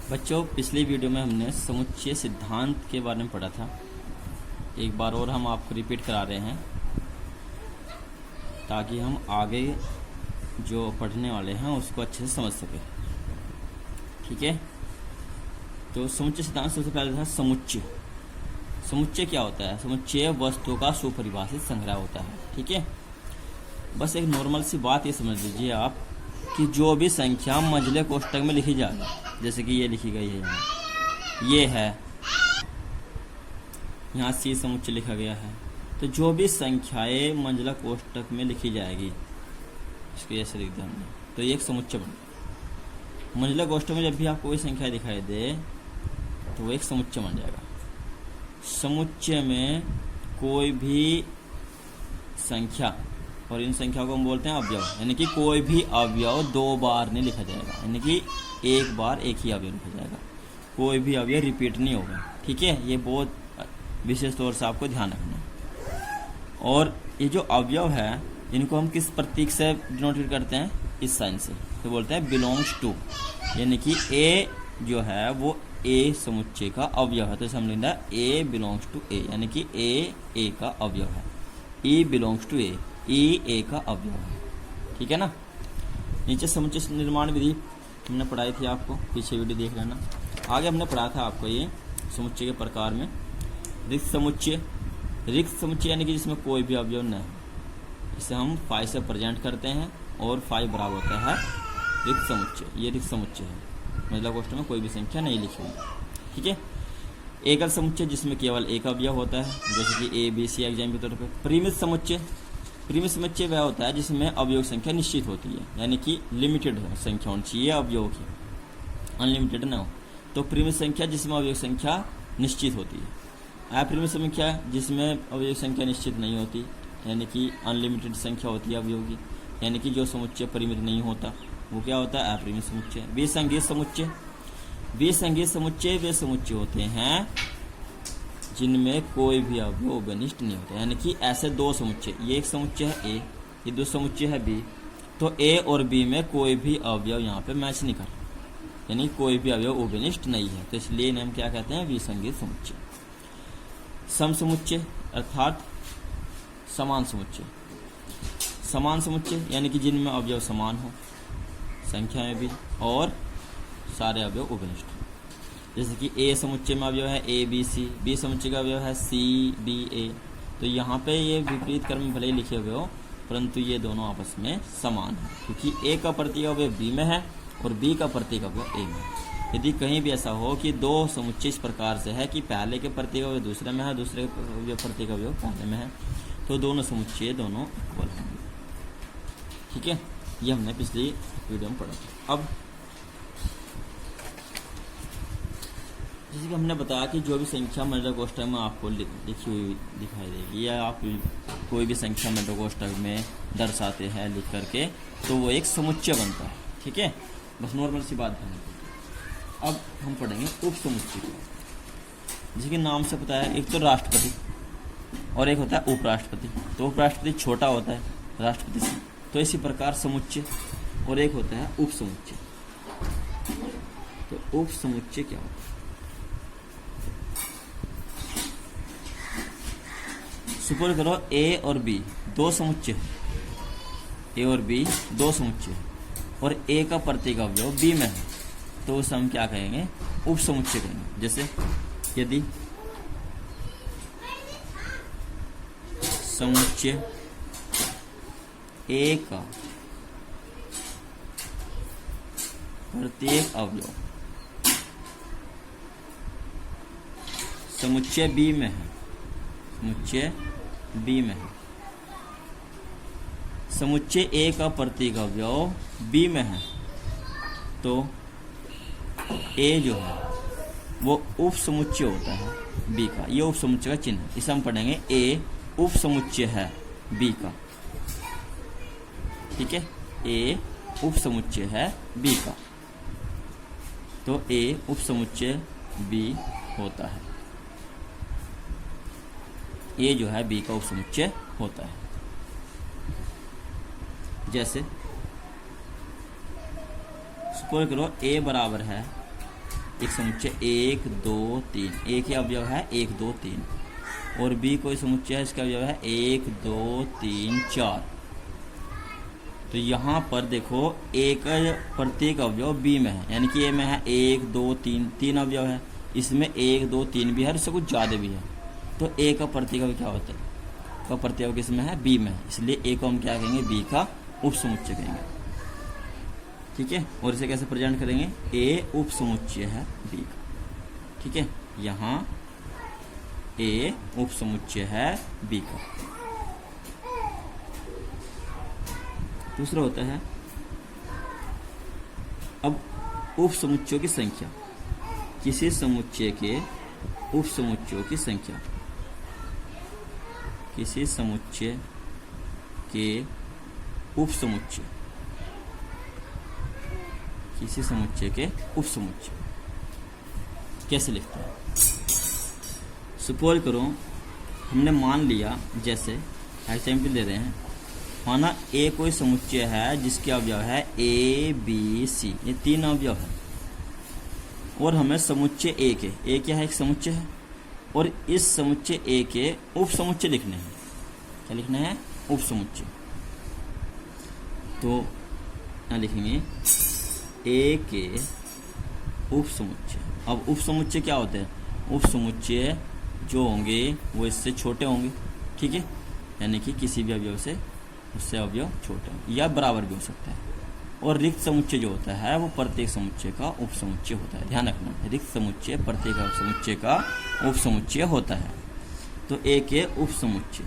बच्चों, पिछली वीडियो में हमने समुच्चय सिद्धांत के बारे में पढ़ा था। एक बार और हम आपको रिपीट करा रहे हैं ताकि हम आगे जो पढ़ने वाले हैं उसको अच्छे से समझ सकें। ठीक है, तो समुच्चय सिद्धांत सबसे पहले था समुच्चय। समुच्चय क्या होता है? समुच्चय वस्तु का सुपरिभाषित संग्रह होता है। ठीक है, बस एक नॉर्मल सी बात ये समझ लीजिए आप कि जो भी संख्या मंझले कोष्ठक में लिखी जाए, जैसे कि ये लिखी गई है, ये है, यहाँ सी समुच्चय लिखा गया है, तो जो भी संख्याएं मंझला कोष्ठक में लिखी जाएगी, इसको ऐसे लिख दिया हमने, तो ये एक समुच्चय बन। मंझला कोष्ठक में जब भी आपको कोई संख्या दिखाई दे तो वो एक समुच्चय बन जाएगा। समुच्चय में कोई भी संख्या, और इन संख्याओं को हम बोलते हैं अवयव, यानी कि कोई भी अवयव दो बार नहीं लिखा जाएगा, यानी कि एक बार एक ही अवयव लिखा जाएगा, कोई भी अवयव रिपीट नहीं होगा। ठीक है, ये बहुत विशेष तौर से आपको ध्यान रखना। और ये जो अवयव है इनको हम किस प्रतीक से डिनोटेट करते हैं? इस साइन से, तो बोलते हैं बिलोंग्स टू, यानी कि ए जो है वो ए समुच्चय का अवयव है, तो इसे हम लिखते हैं ए बिलोंग्स टू ए, यानी कि ए का अवयव है। ई बिलोंग्स टू ए, ई ए का अवयव है। ठीक है ना। नीचे समुच्चय निर्माण विधि हमने पढ़ाई थी आपको, पीछे वीडियो देख लेना। आगे हमने पढ़ा था आपको ये समुच्चय के प्रकार में रिक्त समुच्चय। रिक्त समुच्चय यानी कि जिसमें कोई भी अवयव न है, इसे हम फाइ से प्रेजेंट करते हैं और फाइ बराबर होता है रिक्त समुच्चय। ये रिक्त समुच्चय है, मंझला कोष्ठक में कोई भी संख्या नहीं लिखी हुई। ठीक है। एकल समुच्चय जिसमें केवल एक अवयव होता है, जैसे कि ए बी सी एग्जाम के तौर पर। परिमित समुच्चय, परिमित समुच्चय वह होता है जिसमें अवयव संख्या निश्चित होती है, यानी कि लिमिटेड संख्या होनी चाहिए अवयव की, अनलिमिटेड ना हो। तो परिमित संख्या जिसमें अवयव संख्या निश्चित होती है। अपरिमित संख्या जिसमें अवयव संख्या निश्चित नहीं होती, यानी कि अनलिमिटेड संख्या होती है अवयव की, यानी कि जो समुच्चय परिमित नहीं होता वो क्या होता है? अपरिमित समुच्चय। विसंगत समुच्चय, विसंगत समुच्चय वे समुच्चय होते हैं जिनमें कोई भी अवयव उभयनिष्ठ नहीं होता, यानी कि ऐसे दो समुच्चय, ये एक समुच्चय है ए, ये दो समुच्चय है बी, तो ए और बी में कोई भी अवयव यहाँ पे मैच नहीं कर, यानी कोई भी अवयव उभयनिष्ठ नहीं है, तो इसलिए इन्हें हम क्या कहते हैं? विसंगत समुच्चय। सम समुच्चय अर्थात समान समुच्चय। समान समुच्चय यानी कि जिनमें अवयव समान हो संख्या में भी और सारे अवयव उभयनिष्ठ हो। जैसे कि ए समुच्चय में अवयव है ए बी सी, बी समुच्चय का अवयव है सी बी ए, तो यहाँ पे ये विपरीत क्रम भले ही लिखे हुए हो परंतु ये दोनों आपस में समान है, क्योंकि ए का प्रतीक अवयव बी में है और बी का प्रतीक अवयव ए में है। यदि कहीं भी ऐसा हो कि दो समुच्चय इस प्रकार से है कि पहले के प्रतीक अवयव दूसरे में है, दूसरे के प्रतीक अवयव पहले में है, तो दोनों समुच्चय दोनों इक्वल होंगे। ठीक है, ये हमने पिछली वीडियो में पढ़ा था। अब जैसे कि हमने बताया कि जो भी संख्या मंझला कोष्ठक में आपको लिखी हुई दिखाई देगी या आप कोई भी संख्या मंझला कोष्ठक में दर्शाते हैं लिख करके, तो वो एक समुच्चय बनता है। ठीक है, बस नॉर्मल सी बात है। अब हम पढ़ेंगे उप समुच्चय को। जैसे कि नाम से पता है, एक तो राष्ट्रपति और एक होता है उपराष्ट्रपति। तो उपराष्ट्रपति छोटा होता है राष्ट्रपति से, तो इसी प्रकार समुच्चय, और एक होता है उप समुच्चय। तो उप समुच्चय क्या होता है? सुपर करो ए और बी दो समुच्चय, ए और बी दो समुच्चय, और ए का प्रतीक अवयव बी में है, तो उसे हम क्या कहेंगे? उप समुच्चय कहेंगे। जैसे यदि समुच्चय ए का प्रत्येक अवयव समुच्चय बी में है, समुच्चय बी में है, समुच्चय ए का प्रतीक अवयव बी में है, तो ए जो है वो उप समुच्चय होता है बी का। ये उप समुच्चय का चिन्ह है, इसे हम पढ़ेंगे ए उप समुच्चय है बी का। ठीक है, ए उप समुच्चय है बी का, तो ए उप समुच्चय बी होता है। ए जो है बी का उप समुच्चय होता है। जैसे सपोज करो ए बराबर है एक समुच्चय 1 2 3, एक ही अवयव है 1 2 3, और बी कोई समुच्चय है, इसका अवयव है 1 2 3 4। तो यहाँ पर देखो एक प्रत्येक अवयव बी में है, यानी कि ए में है 1 2 3, 3 अवयव है, इसमें 1 2 3 भी है, इससे कुछ ज़्यादा भी है। तो ए का प्रत्येक अवयव क्या होता है, का प्रत्येक किस में है, बी में है, इसलिए ए को हम क्या कहेंगे, बी का उप समुच्चय कहेंगे। ठीक है, और इसे कैसे प्रेजेंट करेंगे, ए उप समुच्चय है बी का। ठीक है, यहाँ ए उप समुच्चय है बी का। दूसरा होता है अब उप समुच्चयों की संख्या, किसी समुच्चय के उप समुच्चयों की संख्या, किसी समुच्चय के उप समुच्चय, किसी समुच्चय के उप समुच्चय कैसे लिखते हैं। सपोज करो हमने मान लिया, जैसे एग्जाम्पल दे रहे हैं, माना ए कोई समुच्चय है जिसके अवयव है ए बी सी, ये 3 अवयव है, और हमें समुच्चय ए के, ए क्या है, एक समुच्चय है, और इस समुच्चय ए के उप समुच्चय लिखने हैं। क्या लिखना है, उप समुच्चय। तो क्या लिखेंगे, ए के उप समुच्चय। अब उप समुच्चय क्या होते हैं, उप समुच्चय जो होंगे वो इससे छोटे होंगे। ठीक है, यानी कि किसी भी अवयव से उससे अवयव छोटा या बराबर भी हो सकता है। और रिक्त समुच्चय जो होता है वो प्रत्येक समुच्चय का उप समुच्चय होता है। ध्यान रखना, रिक्त समुच्चय प्रत्येक समुच्चय का उप समुच्चय होता है। तो ए के उप समुच्चय,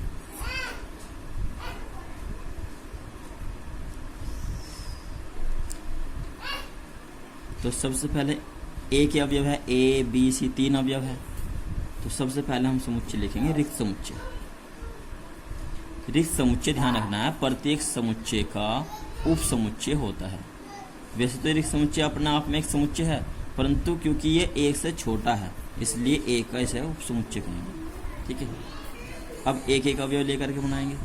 तो सबसे पहले ए के अवयव है ए बी सी, 3 अवयव है, तो सबसे पहले हम समुच्चय लिखेंगे रिक्त समुच्चय। रिक्त समुच्चय ध्यान रखना है प्रत्येक समुच्चय का उप समुच्चय होता है। वैसे तो रिक्त समुच्चय अपने आप में एक समुच्चय है, परंतु क्योंकि ये एक से छोटा है इसलिए एक का इसे उप समुच्चय कहेंगे। ठीक है, अब एक एक अवयव लेकर के बनाएंगे।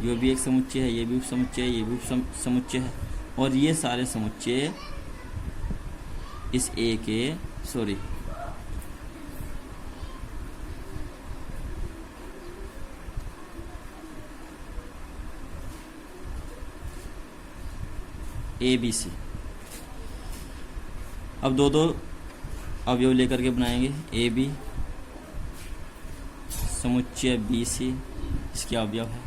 ये भी एक समुच्चय है, ये भी उप समुच्चय है, ये भी उप समुच्चय है, और ये सारे समुच्चय इस ए के ए बी सी, अब दो अवयव लेकर के बनाएंगे। ए बी समुच्चय बी सी, इसके अवयव है,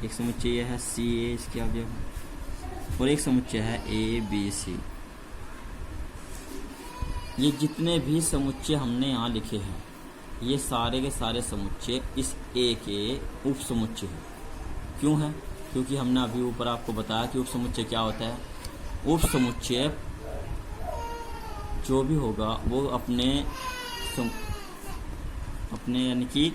एक समुच्चय यह है सी ए, इसके अवयव है, और एक समुच्चय है ए बी सी। ये जितने भी समुच्चय हमने यहाँ लिखे हैं ये सारे के सारे समुच्चय इस ए के उप समुच्चय हैं। क्यों है, क्योंकि हमने अभी ऊपर आपको बताया कि उप समुच्चय क्या होता है। उप समुच्चय जो भी होगा वो अपने यानी कि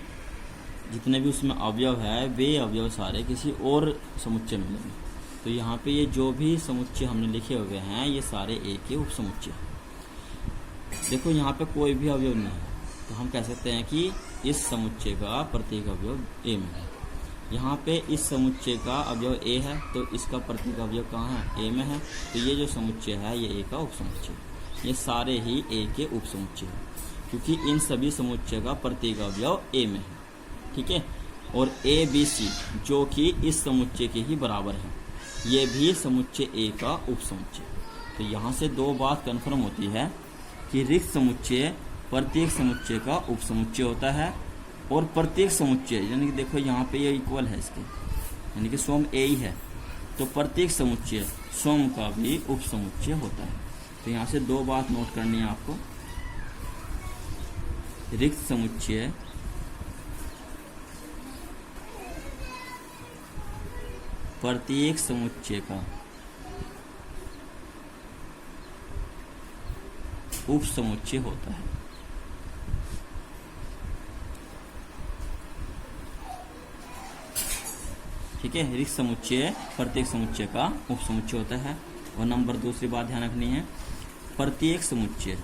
जितने भी उसमें अवयव है वे अवयव सारे किसी और समुच्चय में मिलेंगे। तो यहाँ पे ये जो भी समुच्चय हमने लिखे हुए हैं ये सारे ए के उप समुच्चय हैं। देखो यहाँ पे कोई भी अवयव नहीं है, तो हम कह सकते हैं कि इस समुच्चय का प्रत्येक अवयव ए में है। यहाँ पे इस समुच्चय का अवयव ए है, तो इसका प्रत्येक अवयव कहाँ है, ए में है। तो ये जो समुच्चय है ये ए का उप समुच्चय, ये सारे ही ए के उप समुच्चय हैं, क्योंकि इन सभी समुच्चय का प्रत्येक अवयव ए में है। ठीक है, और ए बी सी जो कि इस समुच्चय के ही बराबर है, ये भी समुच्चय ए का उप समुच्चय। तो यहाँ से दो बात कन्फर्म होती है कि रिक्त समुच्चय प्रत्येक समुच्चय का उप समुच्चय होता है, और प्रत्येक समुच्चय यानी कि देखो यहाँ पे ये इक्वल है इसके, यानी कि स्वयं ए ही है, तो प्रत्येक समुच्चय स्वयं का भी उप समुच्चय होता है। तो यहाँ से दो बात नोट करनी है आपको, रिक्त समुच्चय प्रत्येक समुच्चय का उप समुच्चय होता है। ठीक है, रिक्त समुच्चय प्रत्येक समुच्चय का उप समुच्चय होता है। और नंबर दूसरी बात ध्यान रखनी है, प्रत्येक समुच्चय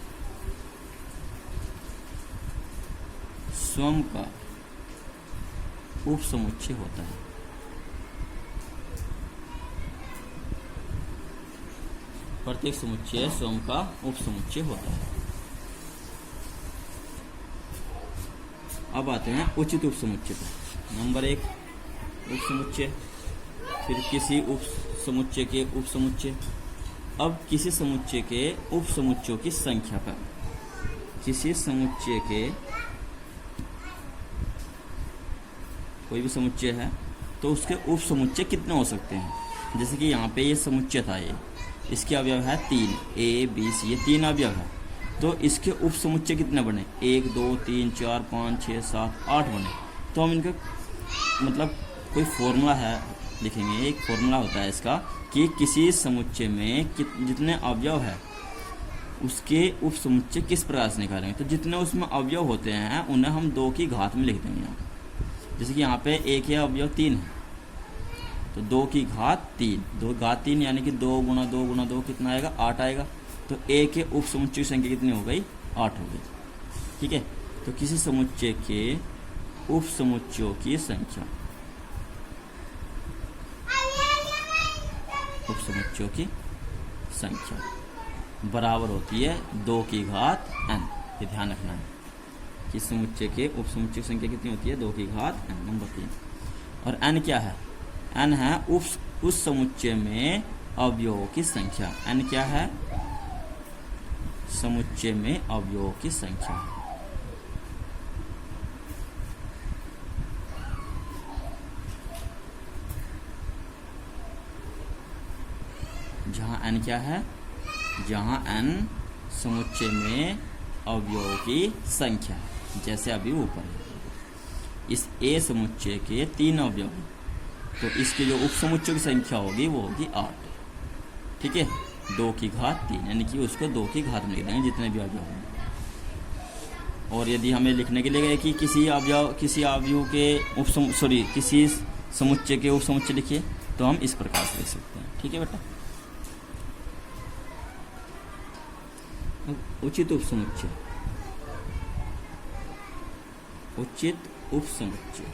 स्वयं का उप समुच्चय होता है। प्रत्येक समुच्चय स्वयं का उपसमुच्चय होता है। अब आते हैं उचित उपसमुच्चय पर। नंबर 1 उपसमुच्चय, फिर किसी उपसमुच्चय के उपसमुच्चय। अब किसी समुच्चय के उपसमुच्चयों की संख्या पर, किसी समुच्चय के कोई भी समुच्चय है तो उसके उपसमुच्चय कितने हो सकते हैं। जैसे कि यहाँ पे ये समुच्चय था, ये इसके अवयव है 3, ए बी सी, ये 3 अवयव है। तो इसके उपसमुच्चय कितने बने, 1 2 3 4 5 6 7 8 बने। तो हम इनका मतलब कोई फॉर्मूला है लिखेंगे, एक फॉर्मूला होता है इसका कि किसी समुच्चय में जितने अवयव है उसके उपसमुच्चय किस प्रकार से निकालेंगे। तो जितने उसमें अवयव होते हैं उन्हें हम 2 की घात में लिख देंगे। यहाँ जैसे कि यहाँ पे एक है अवयव 3 है, तो 2 की घात 3, 2 घात 3 यानी कि 2 गुणा 2 गुणा 2 कितना आएगा, 8 आएगा। तो ए के उपसमुच्चय की संख्या कितनी हो गई, 8 हो गई। ठीक है, तो किसी समुच्चय के उपसमुच्चयों की संख्या, उपसमुच्चयों की संख्या बराबर होती है 2 की घात n। ये ध्यान रखना है कि समुच्चय के उपसमुच्चय की संख्या कितनी होती है, 2 की घात n। नंबर 3। और n क्या है, n है उस समुच्चय में अवयवों की संख्या। n क्या है, समुच्चय में अवयवों की संख्या। जहां n क्या है, जहां n समुच्चय में अवयवों की संख्या है। जैसे अभी ऊपर है, इस ए समुच्चय के 3 अवयव हैं, तो इसके जो उपसमुच्चय की संख्या होगी वो होगी 8। ठीक है, 2 की घात 3 यानी कि उसको 2 की घात में लिख देंगे जितने भी अवयव हैं। और यदि हमें लिखने के लिए गए कि किसी अवयव के किसी समुच्चय के उपसमुच्चय लिखिए, तो हम इस प्रकार से लिख सकते हैं। ठीक है बेटा। उचित उपसमुच्चय, उचित उपसमुच्चय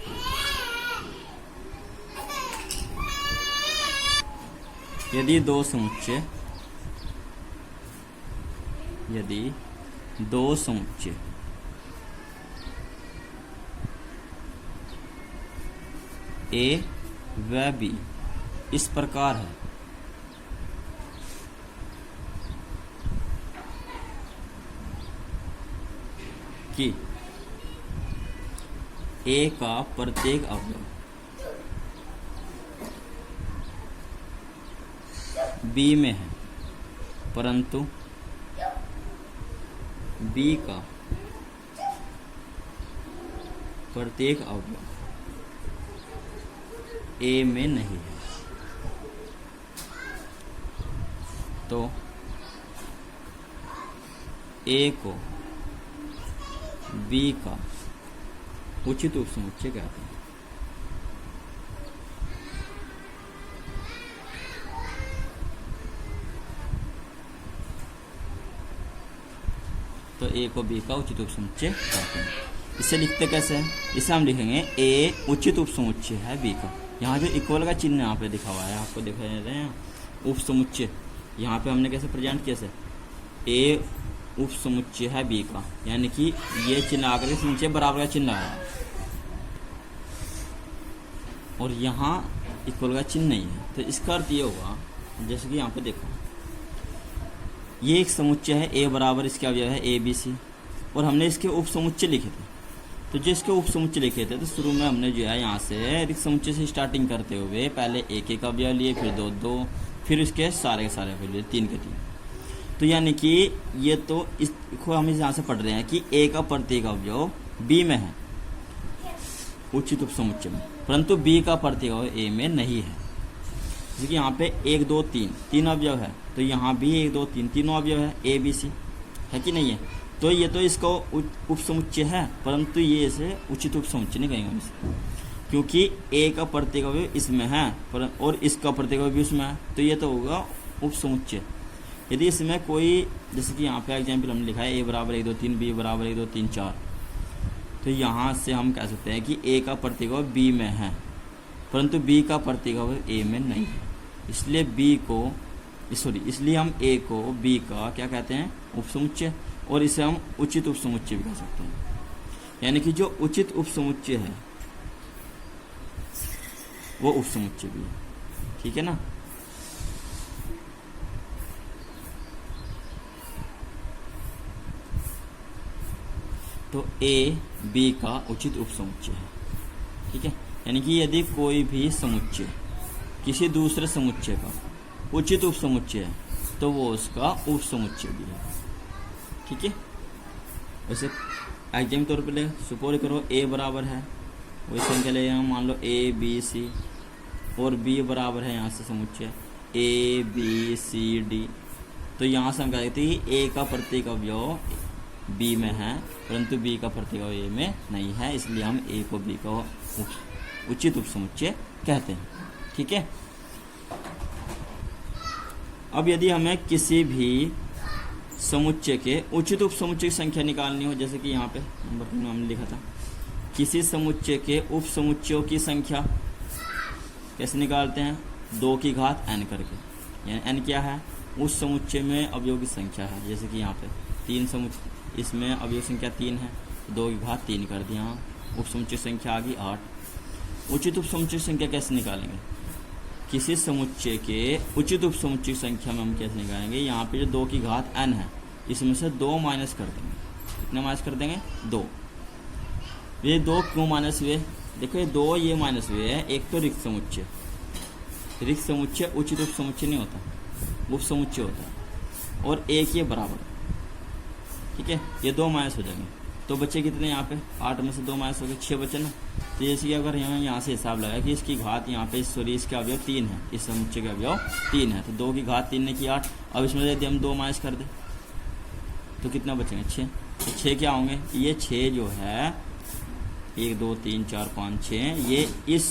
यदि दो समुच्चय ए व बी इस प्रकार है कि ए का प्रत्येक अवयव बी में है, परंतु बी का प्रत्येक अवयव ए में नहीं है, तो ए को बी का उचित उपसमुच्चय कहते हैं। तो ए को बी का उचित उपसमुच्चय कहते हैं। इसे लिखते कैसे हैं, इसे हम लिखेंगे ए उचित उपसमुच्चय है बी का। यहाँ जो इक्वल का चिन्ह यहाँ पे दिखा हुआ है, आपको दिखाई दे रहे हैं उपसमुच्चय, यहाँ पे हमने कैसे प्रेजेंट किया, ए उपसमुच्चय है बी का, यानी कि ये चिन्ह आकर के नीचे बराबर का चिन्ह आया और यहाँ इक्वल का चिन्ह नहीं है। तो इसका अर्थ ये होगा, जैसे कि यहाँ पे देखो, ये एक समुच्चय है ए बराबर इसके अवयव है ए बी सी, और हमने इसके उपसमुच्चय लिखे थे। तो जो इसके उपसमुच्चय लिखे थे, तो शुरू में हमने जो है यहाँ से रिक्त समुच्चय से स्टार्टिंग करते हुए पहले एक अवयव लिए, फिर 2 फिर इसके सारे के सारे अवयव लिए 3 के 3। तो यानी कि ये तो इसको हम यहाँ से पढ़ रहे हैं कि ए का प्रत्येक अवयव बी में है उचित उपसमुच्चय में, परंतु बी का प्रत्येक अवयव ए में नहीं है। जैसे कि यहाँ पे 1 2 3 अवयव है, तो यहाँ भी 1 2 3 तीनों अवयव है ए बी सी, है कि नहीं है। तो ये तो इसका उपसमुच्चय है, परंतु ये इसे उचित उपसमुच्चय नहीं कहेंगे इसे, क्योंकि ए का प्रत्येक अवयव इसमें है और इसका प्रत्येक अवयव इसमें है, तो ये तो होगा उपसमुच्चय। यदि इसमें कोई, जैसे कि यहाँ पे एग्जाम्पल हमने लिखा है ए बराबर 1 2 3 बी बराबर 1 2 3 4, तो यहाँ से हम कह सकते हैं कि ए का प्रत्येक अवयव बी में है, परंतु बी का प्रत्येक अवयव ए में नहीं है। इसलिए बी को सॉरी, इसलिए हम ए को बी का क्या कहते हैं, उपसमुच्चय, और इसे हम उचित उपसमुच्चय भी कह सकते हैं। यानी कि जो उचित उपसमुच्चय है वो उपसमुच्चय भी है, ठीक है ना। तो ए बी का उचित उपसमुच्चय है, ठीक है। यानी कि यदि कोई भी समुच्चय किसी दूसरे समुच्चय का उचित उपसमुच्चय है तो वो उसका उपसमुच्चय भी है, ठीक है। वैसे एग्जाम तौर पे ले सपोज करो ए बराबर है, वही संख्या ले मान लो ए बी सी, और बी बराबर है यहाँ से समुच्चय ए बी सी डी। तो यहाँ से हम कह सकते हैं कि ए का प्रत्येक अवयव बी में है परंतु बी का प्रत्येक अवयव ए में नहीं है, इसलिए हम ए को बी का उचित उपसमुच्चय कहते हैं, ठीक है। अब यदि हमें किसी भी समुच्चय के उचित उपसमुच्चय की संख्या निकालनी हो, जैसे कि यहाँ पे नंबर 3 में हमने लिखा था, किसी समुच्चय के उपसमुच्चयों की संख्या कैसे निकालते हैं, 2 की घात n करके। यानी n क्या है, उस समुच्चय में अवयव की संख्या है। जैसे कि यहाँ पे 3 समुच्चय, इसमें अवयव संख्या 3 है, 2 की घात 3 कर दिया, उपसमुच्चय संख्या आ गई 8। उचित उपसमुच्चय संख्या कैसे निकालेंगे, किसी समुच्चय के उचित उपसमुच्चय संख्या में हम कैसे निकालेंगे, यहाँ पे जो 2 की घात n है इसमें से 2 माइनस कर देंगे। कितना माइनस कर देंगे, 2। ये 2 क्यों माइनस हुए, देखो ये 2 ये माइनस हुए हैं। एक तो रिक्त समुच्चय, रिक्त समुच्चय उचित उपसमुच्चय नहीं होता, उपसमुच्चय होता है, और एक ये बराबर, ठीक है। ये 2 माइनस हो जाएंगे तो बच्चे कितने यहाँ पे, 8 में से 2 माइनस हो गए 6 बचे ना। तो जैसे कि अगर यहाँ से हिसाब लगाया कि इसकी घात यहाँ पे सॉरी इसके अवयव 3 है, इस समुच्चय का अवयव 3 है, तो 2 की घात 3 ने की 8। अब इसमें यदि हम 2 माइनस कर दें तो कितना बचेंगे, 6। तो 6 क्या होंगे, ये 6 जो है 1 2 3 4 5 6 ये इस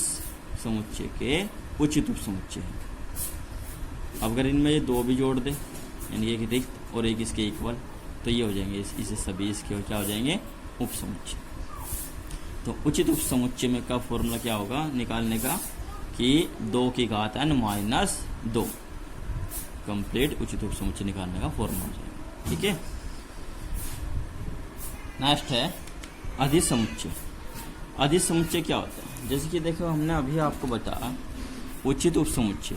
समुच्चय के उचित उपसमुच्चय है। अब अगर इनमें ये 2 भी जोड़ दे, यानी एक रिक्त और एक इसके इक्वल, तो ये हो जाएंगे इसे सभी इसके क्या हो जाएंगे, उपसमुच्चय। तो उचित उपसमुच्चय में का फॉर्मूला क्या होगा निकालने का, कि 2 की घात n माइनस 2 कंप्लीट उचित उपसमुच्चय निकालने का फॉर्मूला हो जाएगा, ठीक है। नेक्स्ट है अधिसमुच्चय। अधिसमुच्चय क्या होता है, जैसे कि देखो हमने अभी आपको बताया उचित उपसमुच्चय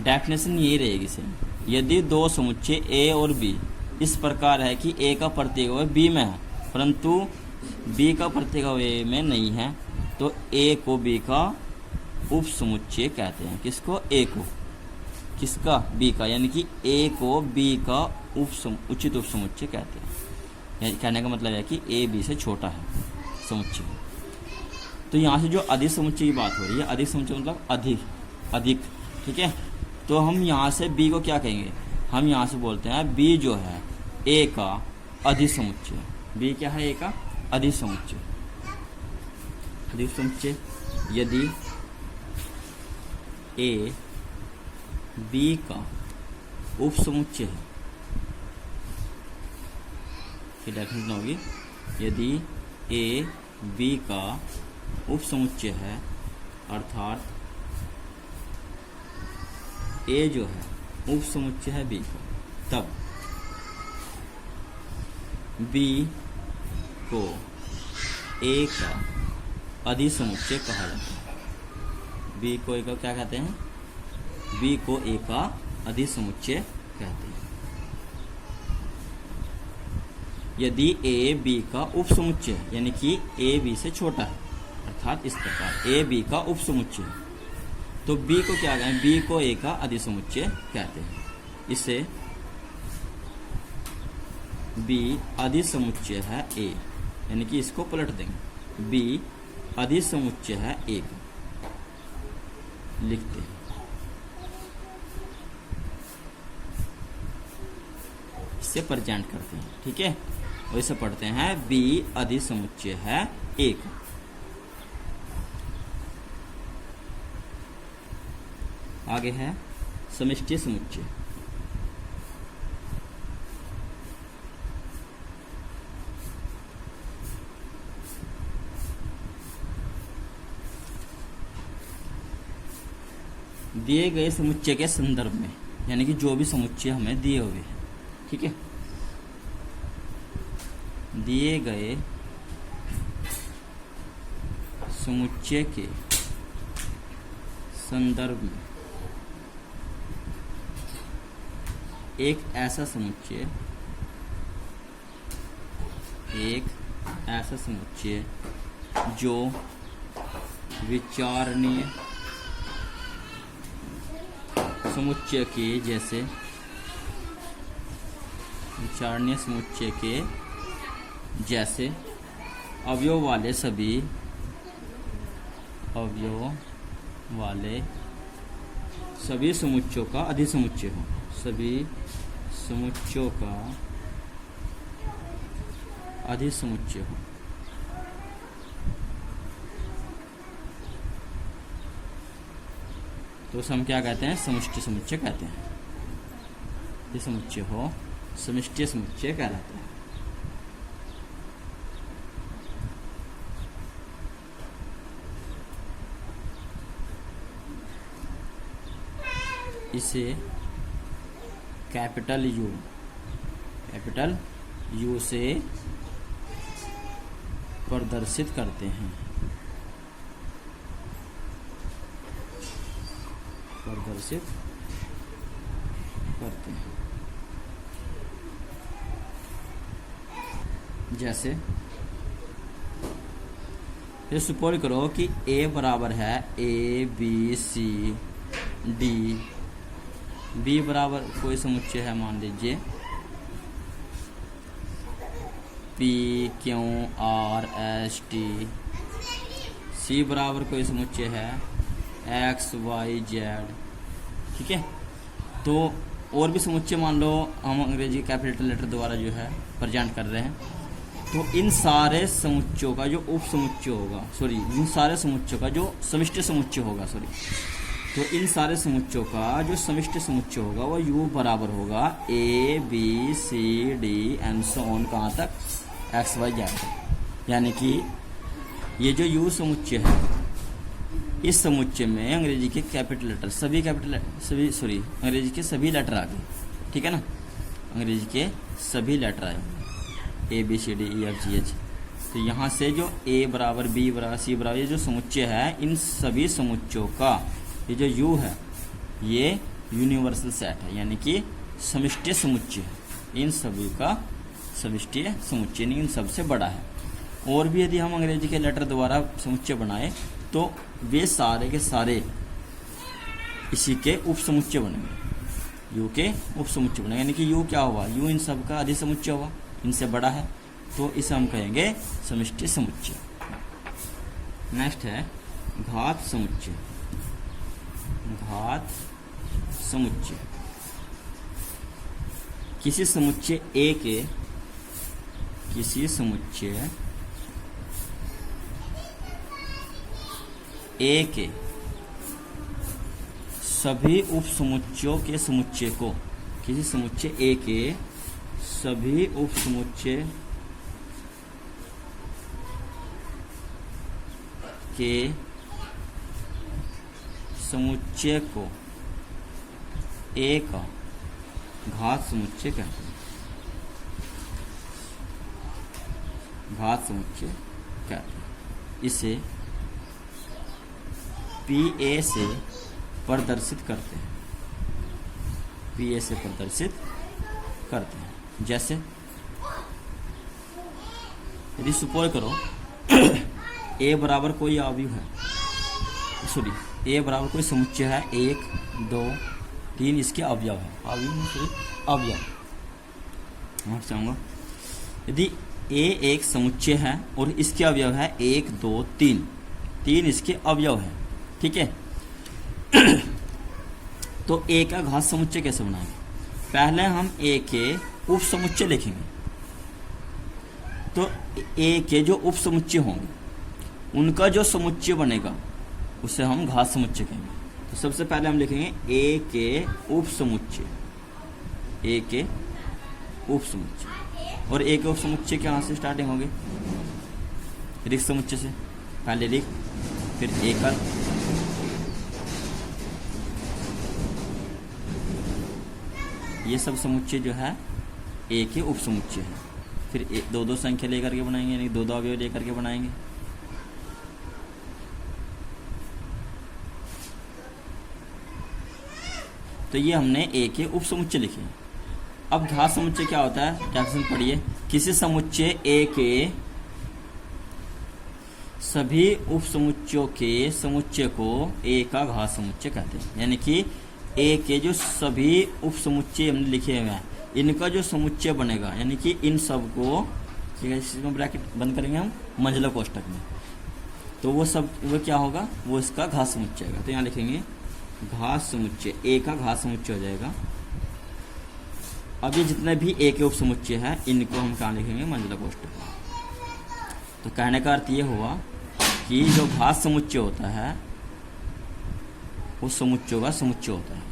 डेफिनेशन यही रहेगी सेम। यदि 2 समुच्चय ए और बी इस प्रकार है कि ए का प्रत्येक अवयव बी में है परंतु बी का प्रत्येक अवयव में नहीं है, तो ए को बी का उपसमुच्चय कहते हैं। किसको, ए को, किसका, बी का, यानी कि ए को बी का उचित उपसमुच्चय कहते हैं। कहने का मतलब है कि ए बी से छोटा है समुच्चय। तो यहाँ से जो अधिक समुच्चय की बात हो रही है, अधिक समुच्चय मतलब अधिक, ठीक है। तो हम यहाँ से बी को क्या कहेंगे, हम यहाँ से बोलते हैं बी जो है ए का अधिसमुच्चय। बी क्या है, ए का अधिसमुच्चय। अधिसमुच्चय यदि ए बी का उपसमुच्चय है, फिर डेफिनेशन होगी, यदि ए बी का उपसमुच्चय है अर्थात ए जो है उपसमुच्चय है बी का, तब बी को ए का अधिसमुच्चय कहा जाता है। बी को ए का क्या कहते हैं, बी को ए का अधिसमुच्चय कहते हैं। यदि ए बी का उपसमुच्चय है, यानी कि ए बी से छोटा है, अर्थात इस प्रकार ए बी का उपसमुच्चय है, तो बी को क्या कहें, बी को ए का अधिसमुच्चय कहते हैं। इसे बी अधिसमुच्चय है ए, यानी कि इसको पलट देंगे, बी अधिसमुच्चय है ए का लिखते हैं। इससे प्रेजेंट करते हैं, ठीक है। और इसे पढ़ते हैं बी अधिसमुच्चय है ए का। आगे है समष्टि समुच्चय। दिए गए समुच्चय के संदर्भ में यानी कि जो भी समुच्चय हमें दिए हुए हैं, ठीक है, दिए गए समुच्चय के संदर्भ में एक ऐसा समुच्चय जो विचारणीय समुच्चय के जैसे अवयव वाले सभी समुच्चयों का अधिसमुच्चय हो, सभी समुच्चयों का अधिसमुच्चय हो। तो उसे हम क्या कहते हैं? समष्टि समुच्चय कहते हैं। ये समुच्चय हो समष्टि समुच्चय कहलाता है। इसे कैपिटल यू से प्रदर्शित करते हैं। जैसे ये सपोज करो कि A बराबर है ABCD, B बराबर कोई समुच्चय है, मान लीजिए PQRST, C बराबर कोई समुच्चय है XYZ, ठीक है। तो और भी समुच्चय मान लो हम अंग्रेजी कैपिटल लेटर द्वारा जो है प्रेजेंट कर रहे हैं। तो इन सारे समुच्चयों का जो उप समुच्चय होगा, इन सारे समुच्चयों का जो समष्टि समुच्चय होगा, तो इन सारे समुच्चयों का जो समष्टि समुच्चय होगा वो U बराबर होगा ABCD एंड सो ऑन, कहाँ तक? XYZ। यानी कि ये जो U समुच्चय है, इस समुच्चय में अंग्रेजी के कैपिटल लेटर अंग्रेजी के सभी लेटर आ गए, ठीक है ना। अंग्रेजी के सभी लेटर आए ABCDEFGH। तो यहाँ से जो A बराबर B बराबर C बराबर ये जो समुच्चय है, इन सभी समुच्चयों का ये जो U है ये यूनिवर्सल सेट है, यानी कि समष्टि समुच्चय है। इन सभी का समष्टि समुच्चय इन सबसे बड़ा है। और भी यदि हम अंग्रेजी के लेटर द्वारा समुच्चय बनाए तो वे सारे के सारे इसी के उप समुच्चय बनेंगे, U के उप समुच्चय बनेंगे। यानी कि U क्या हुआ? U इन सब का अधिसमुच्चय हुआ, इनसे बड़ा है, तो इसे हम कहेंगे समष्टि समुच्चय। नेक्स्ट है घात समुच्चय। किसी समुच्चय A के सभी उप समुच्चयों के समुच्चय को, किसी समुच्चय A के सभी उप समुच्चय के समुच्चय को A का घात समुच्चय कहते हैं। इसे PA से प्रदर्शित करते हैं। जैसे यदि सपोज करो A बराबर कोई अवयव है, A बराबर कोई समुच्चय है, 1 2 3 इसके अवयव है, अवयव मैं चाहूँगा यदि A एक समुच्चय है और इसके अवयव है 1 2 3 इसके अवयव है, ठीक है। तो A का घात समुच्चय कैसे बनाएंगे? पहले हम A के उप समुच्चय लिखेंगे। तो A के जो उप समुच्चय होंगे उनका जो समुच्चय बनेगा उसे हम घात समुच्चय कहेंगे। तो सबसे पहले हम लिखेंगे A के उप समुच्चय, और A के उप समुच्चय के यहाँ से स्टार्टिंग होगी रिक्त समुच्चय से। पहले रिक्त, फिर एकल, ये सब समुच्चय जो है ए के उप समुच्चय है। फिर दो दो संख्या लेकर के बनाएंगे, यानी दो दो अवयव लेकर के बनाएंगे। तो ये हमने ए के उप समुच्चय लिखे। अब घात समुच्चय क्या होता है, डेफिनेशन पढ़िए। किसी समुच्चय ए के सभी उप समुच्चयों के समुच्चय को ए का घात समुच्चय कहते हैं। यानी कि ए के जो सभी उप समुच्चय हमने लिखे हुए हैं, इनका जो समुच्चय बनेगा, यानी कि इन सब को इसमें ब्रैकेट बंद करेंगे हम मंझला कोष्ठक में, तो वो सब वो क्या होगा, वो इसका घात समुच्चय होगा। तो यहाँ लिखेंगे घात समुच्चय, ए का घात समुच्चय हो जाएगा। अब ये जितने भी ए के उप समुच्चय है, इनको हम कहाँ लिखेंगे, मंझला कोष्ठक में। तो कहने का अर्थ ये हुआ कि जो घात समुच्चय होता है उस समुच्चयों का समुच्चय होता है,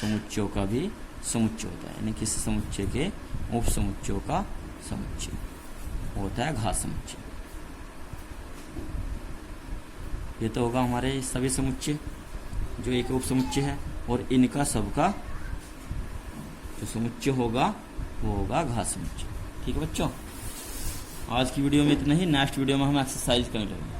समुच्चयों का भी समुच्चय होता है, यानी किसी समुच्चय के उप समुच्चयों का समुच्चय होता है घात समुच्चय। ये तो होगा हमारे सभी समुच्चय जो एक उप समुच्चय है, और इनका सबका जो समुच्चय होगा वो होगा घात समुच्चय। ठीक है बच्चों, आज की वीडियो में इतना ही। नेक्स्ट वीडियो में हम एक्सरसाइज करने लगेंगे।